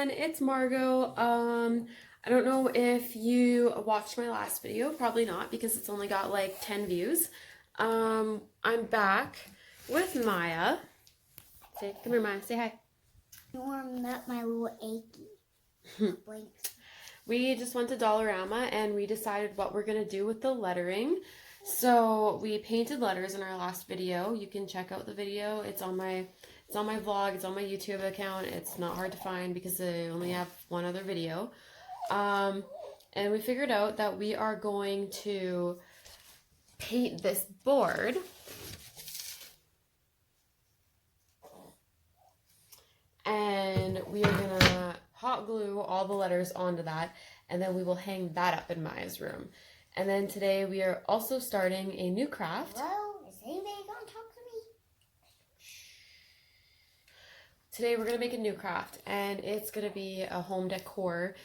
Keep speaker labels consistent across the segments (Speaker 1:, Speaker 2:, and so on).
Speaker 1: everyone, it's Margot. I don't know if you watched my last video, probably not because it's only got like 10 views. I'm back with Maya. Come here, Maya, say hi.
Speaker 2: You warmed up my little achy.
Speaker 1: We just went to Dollarama and we decided what we're gonna do with the lettering. So we painted letters in our last video. You can check out the video. It's on my vlog, it's on my YouTube account. It's not hard to find because I only have one other video. And we figured out that we are going to paint this board. And we are gonna hot glue all the letters onto that, and then we will hang that up in Maya's room. And then today we are also starting a new craft.
Speaker 2: Hello? Is anybody gonna talk to me?
Speaker 1: Today we're gonna make a new craft, and it's gonna be a home decor,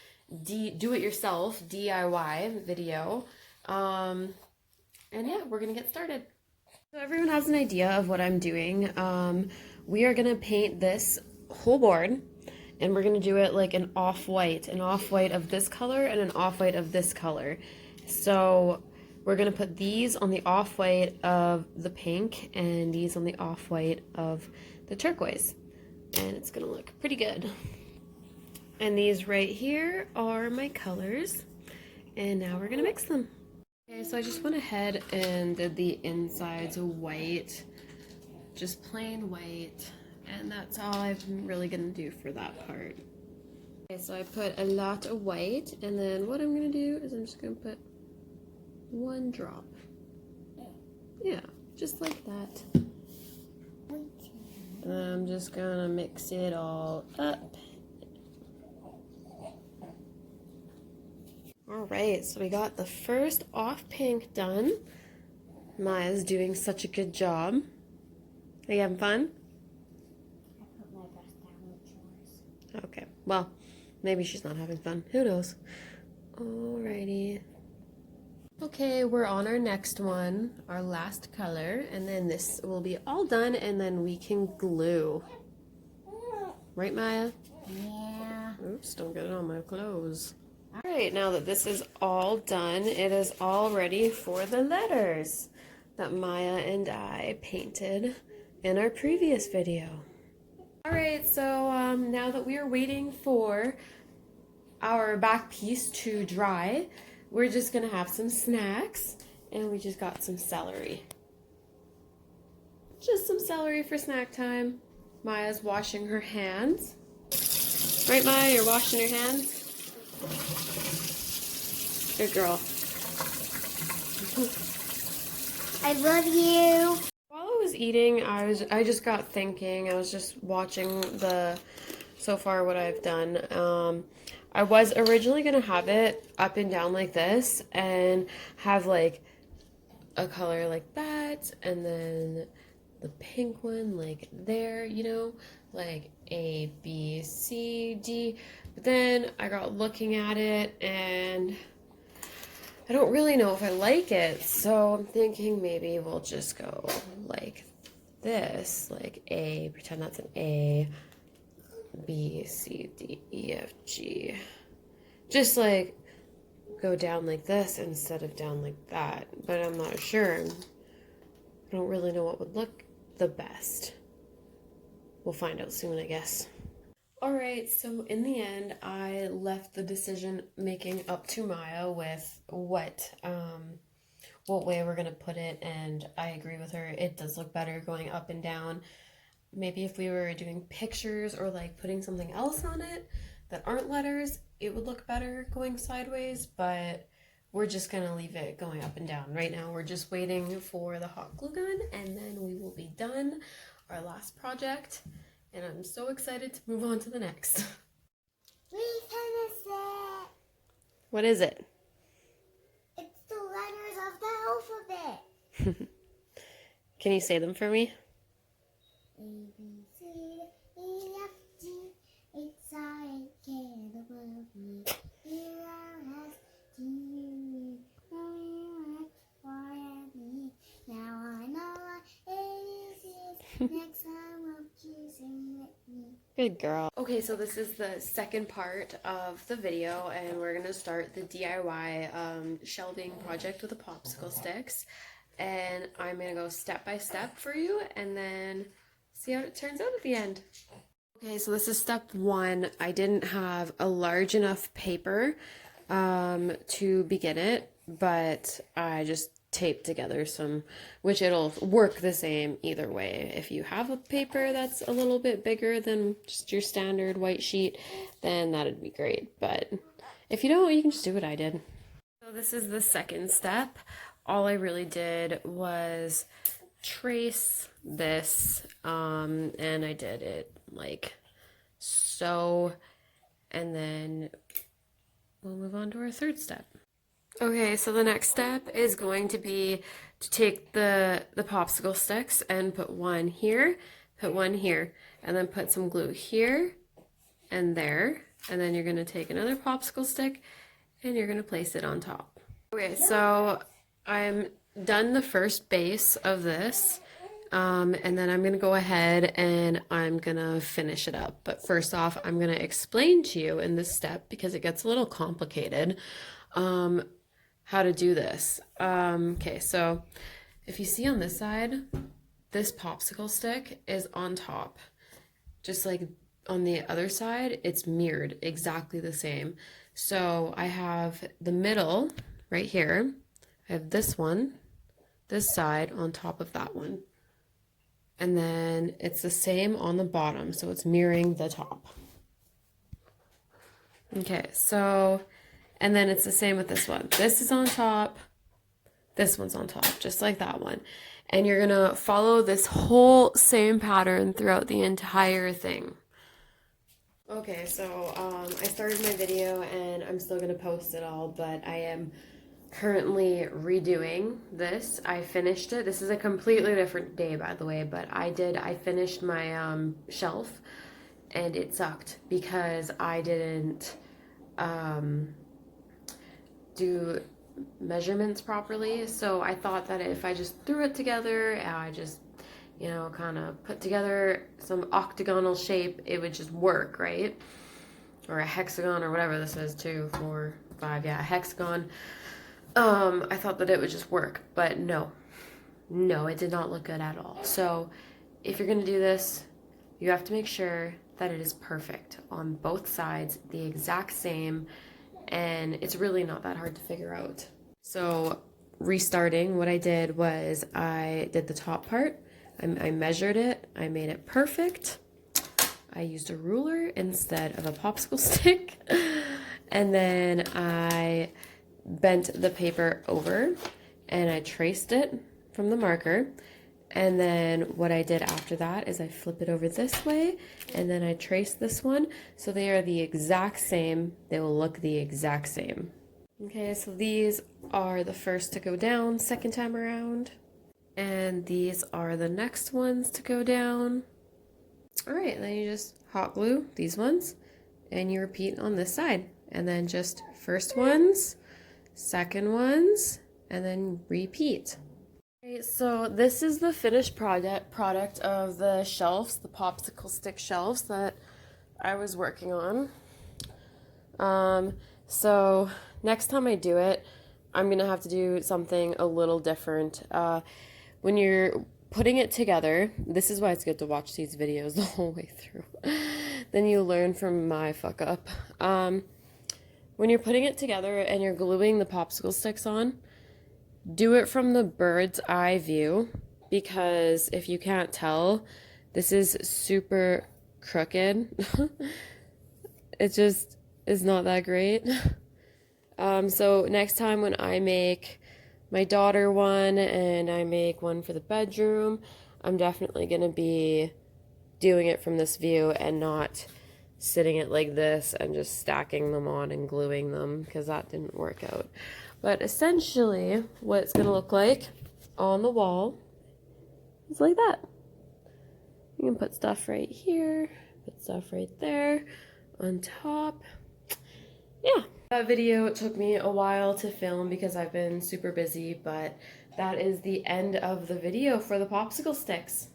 Speaker 1: do-it-yourself DIY video. And yeah, we're gonna get started. So everyone has an idea of what I'm doing. We are gonna paint this whole board, and we're gonna do it like an off-white of this color and an off-white of this color. So we're gonna put these on the off-white of the pink and these on the off-white of the turquoise, and it's gonna look pretty good. And these right here are my colors, and now we're gonna mix them. Okay, so I just went ahead and did the insides white, just plain white. And that's all I'm really gonna do for that part. Okay, so I put a lot of white, and then what I'm gonna do is I'm just gonna put one drop. Yeah, just like that. And I'm just gonna mix it all up. Alright, so we got the first off pink done. Maya's doing such a good job. Are you having fun? Okay, well, maybe she's not having fun. Who knows? Alrighty. Okay, we're on our next one, our last color, and then this will be all done, and then we can glue. Right, Maya?
Speaker 2: Yeah.
Speaker 1: Oops, don't get it on my clothes. Alright, now that this is all done, it is all ready for the letters that Maya and I painted in our previous video. Alright, so now that we are waiting for our back piece to dry, we're just gonna have some snacks, and we just got some celery. Just some celery for snack time. Maya's washing her hands. Right, Maya, you're washing your hands? Good girl.
Speaker 2: I love you.
Speaker 1: While I was eating, I just got thinking. I was just watching so far what I've done. I was originally gonna have it up and down like this and have like a color like that, and then the pink one like there, you know, like A, B, C, D. But then I got looking at it and I don't really know if I like it, so I'm thinking maybe we'll just go like this, like A, pretend that's an A, B, C, D, E, F, G. Just like go down like this instead of down like that, but I'm not sure. I don't really know what would look the best. We'll find out soon, I guess. Alright, so in the end, I left the decision making up to Maya with what way we're gonna put it, and I agree with her. It does look better going up and down. Maybe if we were doing pictures or like putting something else on it that aren't letters, it would look better going sideways, but we're just gonna leave it going up and down. Right now, we're just waiting for the hot glue gun, and then we will be done, our last project. And I'm so excited to move on to the next.
Speaker 2: We finished it.
Speaker 1: What is it?
Speaker 2: It's the letters of the alphabet.
Speaker 1: Can you say them for me?
Speaker 2: A, B, C, E, F, G, H, I, K, L, M, N, O, P, Y, and Z. Now I know what it is. Next time I'll choose and with me.
Speaker 1: Good girl. Okay, so this is the second part of the video, and we're gonna start the DIY shelving project with the popsicle sticks. And I'm gonna go step by step for you, and then see how it turns out at the end. Okay, so this is step one. I didn't have a large enough paper to begin it, but I just taped together some, which it'll work the same either way. If you have a paper that's a little bit bigger than just your standard white sheet, then that'd be great. But if you don't, you can just do what I did. So this is the second step. All I really did was trace this, and I did it like so, and then we'll move on to our third step. Okay, so the next step is going to be to take the popsicle sticks and put one here, and then put some glue here and there, and then you're going to take another popsicle stick and you're going to place it on top. Okay, so I'm done the first base of this, and then I'm going to go ahead and I'm going to finish it up. But first off, I'm going to explain to you in this step, because it gets a little complicated, how to do this. Okay, so if you see on this side, this popsicle stick is on top. Just like on the other side, it's mirrored exactly the same. So I have the middle right here. I have this one, this side on top of that one. And then it's the same on the bottom, so it's mirroring the top. Okay, so, and then it's the same with this one. This is on top, this one's on top, just like that one. And you're gonna follow this whole same pattern throughout the entire thing. Okay, so I started my video and I'm still gonna post it all, but I am currently redoing this. I finished it. This is a completely different day, by the way, but I finished my shelf, and it sucked because I didn't do measurements properly. So I thought that if I just threw it together, I just, you know, kind of put together some octagonal shape, it would just work, right? Or a hexagon, or whatever this is, 2, 4, 5, yeah, a hexagon. I thought that it would just work, but no, it did not look good at all. So if you're going to do this, you have to make sure that it is perfect on both sides, the exact same, and it's really not that hard to figure out. So restarting, what I did was I did the top part, I measured it, I made it perfect. I used a ruler instead of a popsicle stick, and then I bent the paper over and I traced it from the marker. And then what I did after that is I flip it over this way, and then I trace this one, so they are the exact same. They will look the exact same. Okay, so these are the first to go down second time around, and these are the next ones to go down. All right, then you just hot glue these ones and you repeat on this side, and then just first ones, second ones, and then repeat. Okay, so this is the finished product of the shelves, the popsicle stick shelves that I was working on. So next time I do it, I'm gonna have to do something a little different. When you're putting it together, this is why it's good to watch these videos the whole way through. Then you learn from my fuck up. When you're putting it together and you're gluing the popsicle sticks on, do it from the bird's eye view, because if you can't tell, this is super crooked. It just is not that great. So next time when I make my daughter one and I make one for the bedroom, I'm definitely going to be doing it from this view and not sitting it like this and just stacking them on and gluing them, because that didn't work out. But essentially what it's going to look like on the wall is like that. You can put stuff right here, put stuff right there on top. Yeah. That video took me a while to film because I've been super busy, but that is the end of the video for the popsicle sticks.